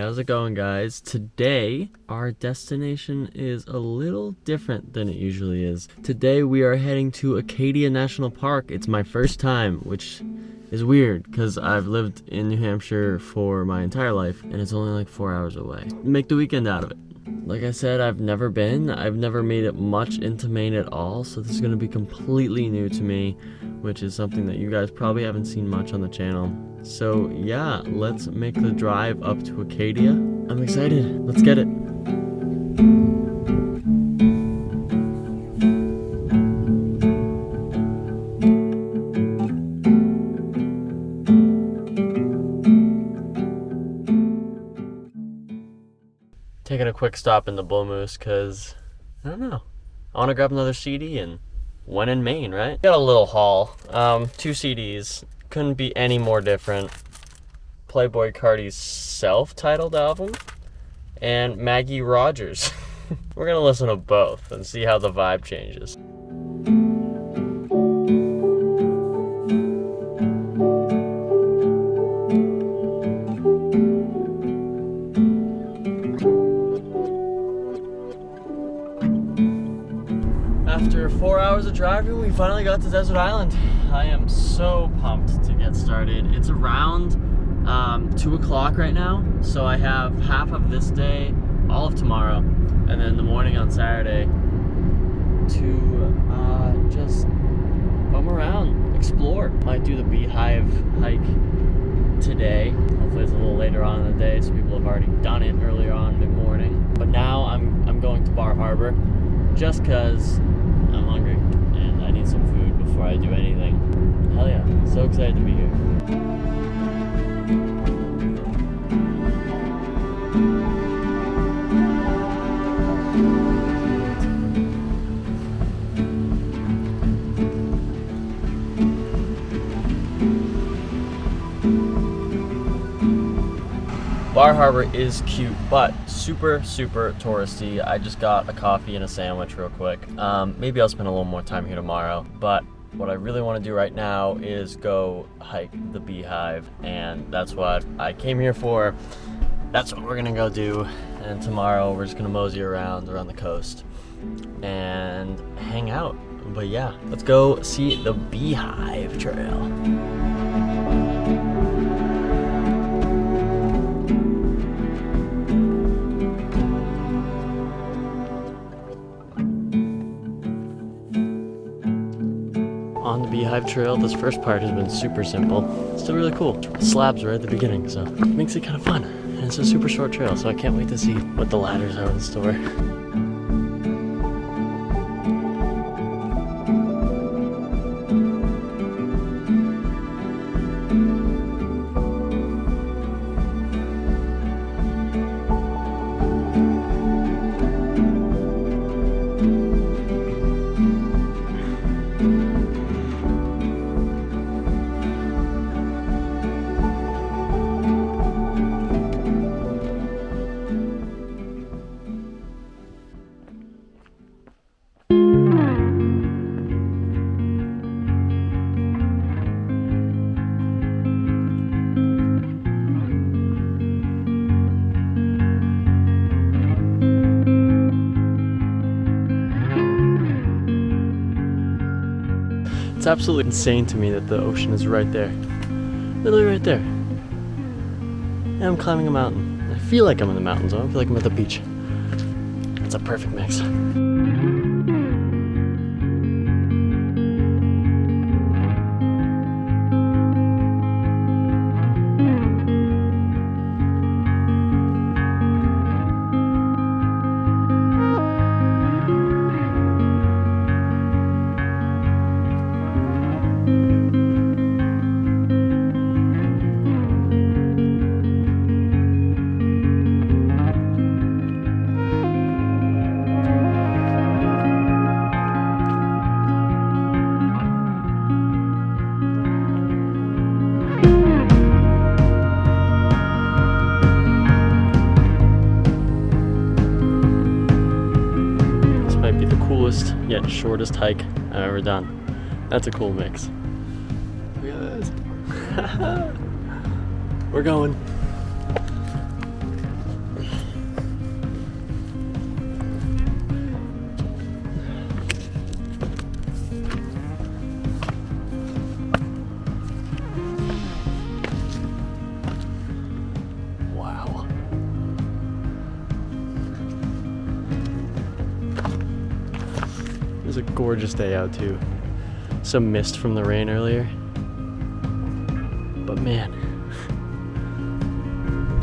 how's it going, guys? Today, our destination is a little different than it usually is. Today, we are heading to Acadia National Park. It's my first time, which is weird because I've lived in New Hampshire for my entire life and it's only like 4 hours away. Make the weekend out of it. Like I said, I've never been. I've never made it much into Maine at all, so this is going to be completely new to me, which is something that you guys probably haven't seen much on the channel. So yeah, let's make the drive up to Acadia. I'm excited. Let's get it. Taking a quick stop in the Bull Moose because, I don't know, I want to grab another CD and when in Maine, right? Got a little haul, 2 CDs, couldn't be any more different. Playboi Carti's self-titled album and Maggie Rogers. We're gonna listen to both and see how the vibe changes. After 4 hours of driving, we finally got to Desert Island. I am so pumped to get started. It's around 2 o'clock right now, so I have half of this day, all of tomorrow, and then the morning on Saturday to just bum around, explore. Might do the Beehive hike today. Hopefully it's a little later on in the day, so people have already done it earlier on mid-morning. But now I'm going to Bar Harbor just because I'm hungry and I need some food before I do anything. Hell yeah, so excited to be here. Bar Harbor is cute, but super touristy. I just got a coffee and a sandwich real quick. Maybe I'll spend a little more time here tomorrow, but what I really want to do right now is go hike the Beehive, and that's what I came here for. That's what we're gonna go do, and tomorrow we're just gonna mosey around the coast and hang out. But yeah, let's go see the Beehive Trail. On the Beehive Trail, this first part has been super simple. Still really cool. Slabs right at the beginning, so it makes it kind of fun. And it's a super short trail, so I can't wait to see what the ladders are in store. It's absolutely insane to me that the ocean is right there. Literally right there. And I'm climbing a mountain. I feel like I'm in the mountains, I don't feel like I'm at the beach. It's a perfect mix. Coolest yet shortest hike I've ever done. That's a cool mix. Look at this. We're going. was a gorgeous day out too. Some mist from the rain earlier. But man,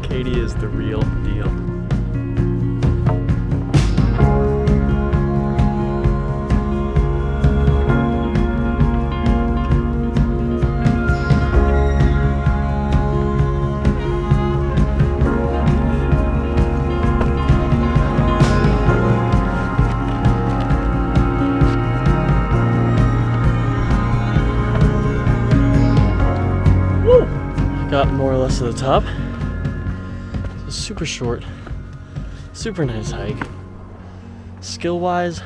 Acadia is the real deal. Got more or less to the top. It's super short, super nice hike. Skill-wise,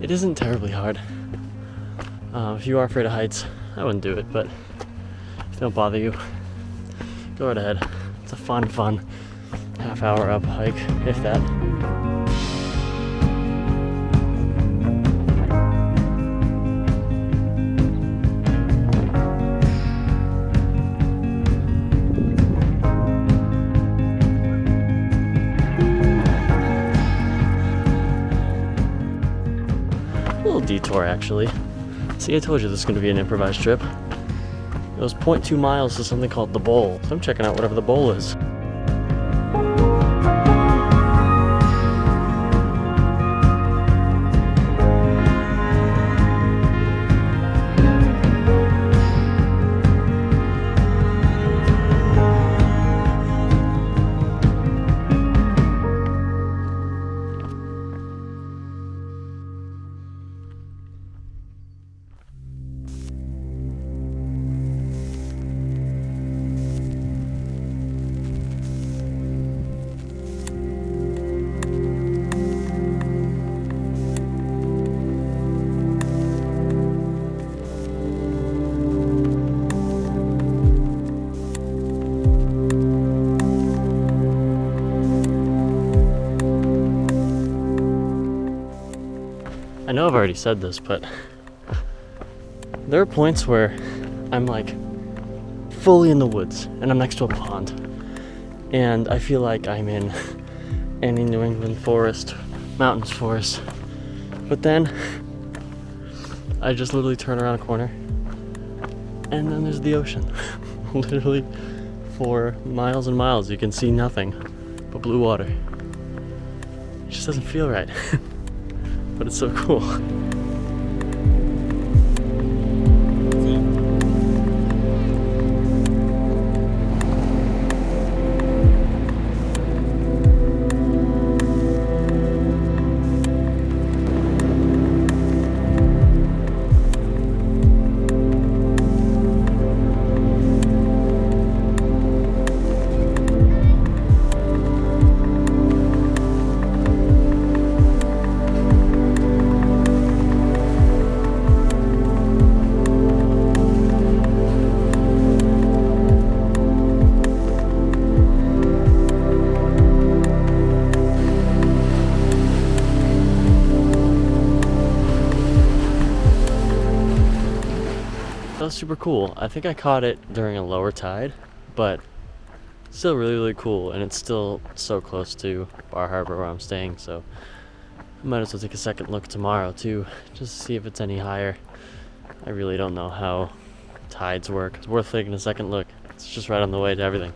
it isn't terribly hard. If you are afraid of heights, I wouldn't do it, but if they don't bother you, go right ahead. It's a fun half-hour up hike, if that. Detour actually. See, I told you this is going to be an improvised trip. It was 0.2 miles to something called the Bowl, so I'm checking out whatever the Bowl is. I know I've already said this, but there are points where I'm like fully in the woods and I'm next to a pond and I feel like I'm in any New England forest, mountains forest, but then I just literally turn around a corner and then there's the ocean. Literally for miles and miles you can see nothing but blue water. It just doesn't feel right. But it's so cool. That was super cool. I think I caught it during a lower tide, but still really cool, and it's still so close to Bar Harbor where I'm staying, so I might as well take a second look tomorrow too, just to see if it's any higher. I really don't know how tides work. It's worth taking a second look. It's just right on the way to everything.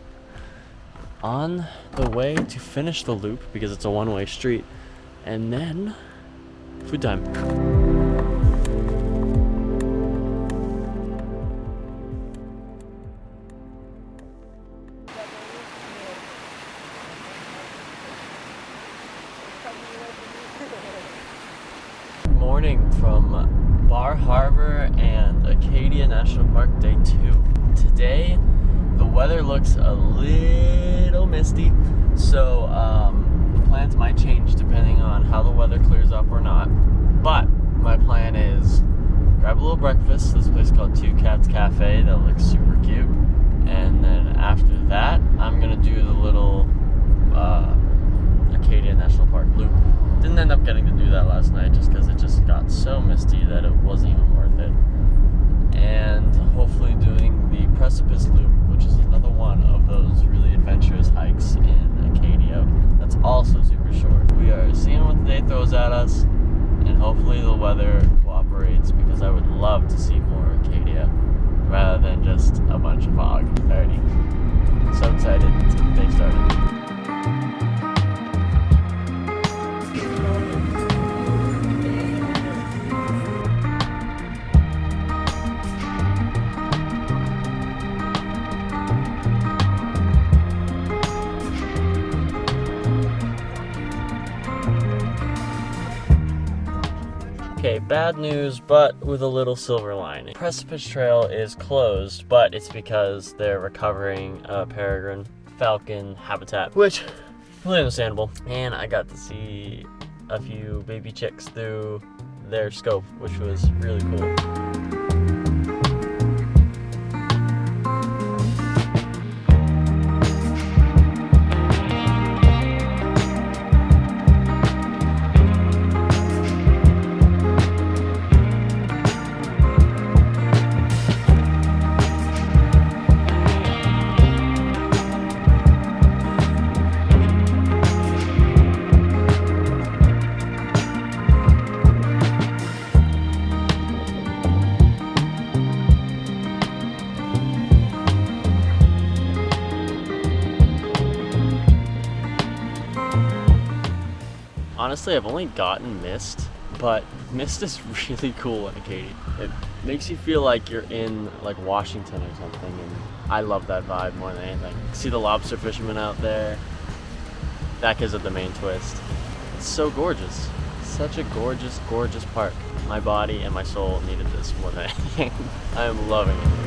On the way to finish the loop, because it's a one-way street, and then food time. Morning from Bar Harbor and Acadia National Park, day 2. Today, the weather looks a little misty, so the plans might change depending on how the weather clears up or not. But my plan is grab a little breakfast. This place called Two Cats Cafe that looks super cute, and then after that, I'm gonna do the little Acadia National Park loop. Didn't end up getting to do that last night just because it just got so misty that it wasn't even worth it. And hopefully doing the Precipice Loop, which is another one of those really adventurous hikes in Acadia that's also super short. We are seeing what the day throws at us, and Hopefully the weather cooperates, because I would love to see more Acadia rather than just a bunch of fog already. So excited to get the day started. Okay, bad news, but with a little silver lining. Precipice Trail is closed, but it's because they're recovering a peregrine falcon habitat, which is really understandable. And I got to see a few baby chicks through their scope, which was really cool. Honestly, I've only gotten mist, but mist is really cool in Acadia. It makes you feel like you're in like Washington or something, and I love that vibe more than anything. See the lobster fishermen out there? That gives it the main twist. It's so gorgeous. Such a gorgeous, gorgeous park. My body and my soul needed this more than anything. I am loving it.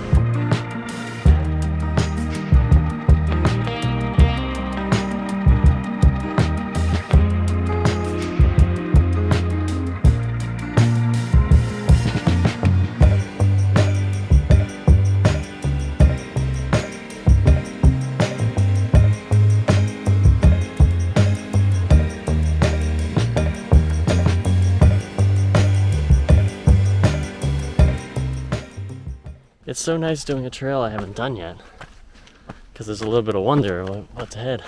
It's so nice doing a trail I haven't done yet, because there's a little bit of wonder what's ahead.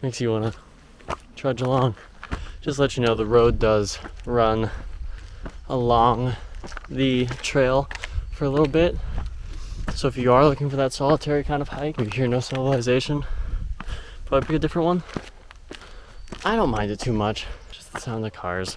Makes you want to trudge along. Just to let you know, the road does run along the trail for a little bit. So if you are looking for that solitary kind of hike, if you hear no civilization, probably pick a different one. I don't mind it too much, just the sound of cars.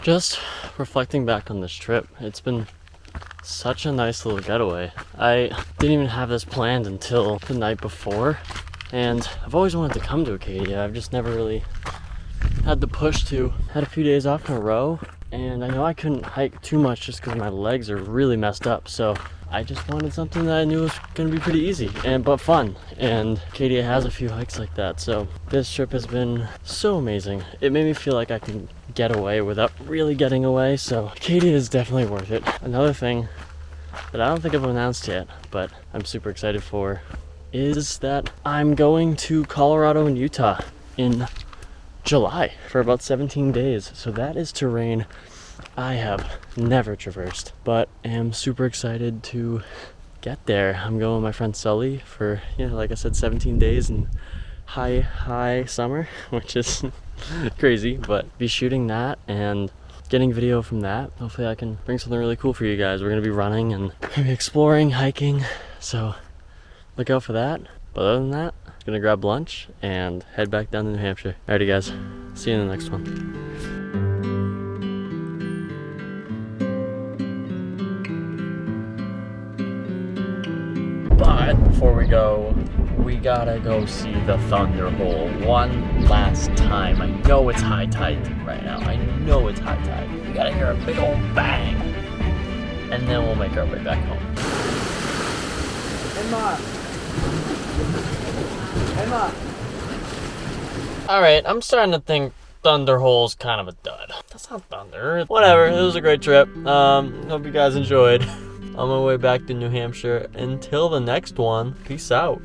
Just reflecting back on this trip, it's been such a nice little getaway. I didn't even have this planned until the night before, and I've always wanted to come to Acadia. I've just never really had the push to. Had a few days off in a row, and I know I couldn't hike too much just because my legs are really messed up, so I just wanted something that I knew was going to be pretty easy but fun, and Acadia has a few hikes like that, so this trip has been so amazing. It made me feel like I can get away without really getting away, so Acadia is definitely worth it. Another thing that I don't think I've announced yet, but I'm super excited for, is that I'm going to Colorado and Utah in July for about 17 days, so that is terrain I have never traversed, but am super excited to get there. I'm going with my friend Sully for, like I said, 17 days in high summer, which is crazy, but be shooting that and getting video from that. Hopefully I can bring something really cool for you guys. We're gonna be running and maybe exploring, hiking, so look out for that. But other than that, I'm gonna grab lunch and head back down to New Hampshire. Alrighty guys, see you in the next one. before we go, we gotta go see the Thunder Hole one last time. I know it's high tide right now. I know it's high tide. We gotta hear a big old bang. And then we'll make our way back home. Emma! Alright, I'm starting to think Thunder Hole's kind of a dud. That's not thunder. Whatever, it was a great trip. Hope you guys enjoyed. On my way back to New Hampshire. Until the next one, peace out.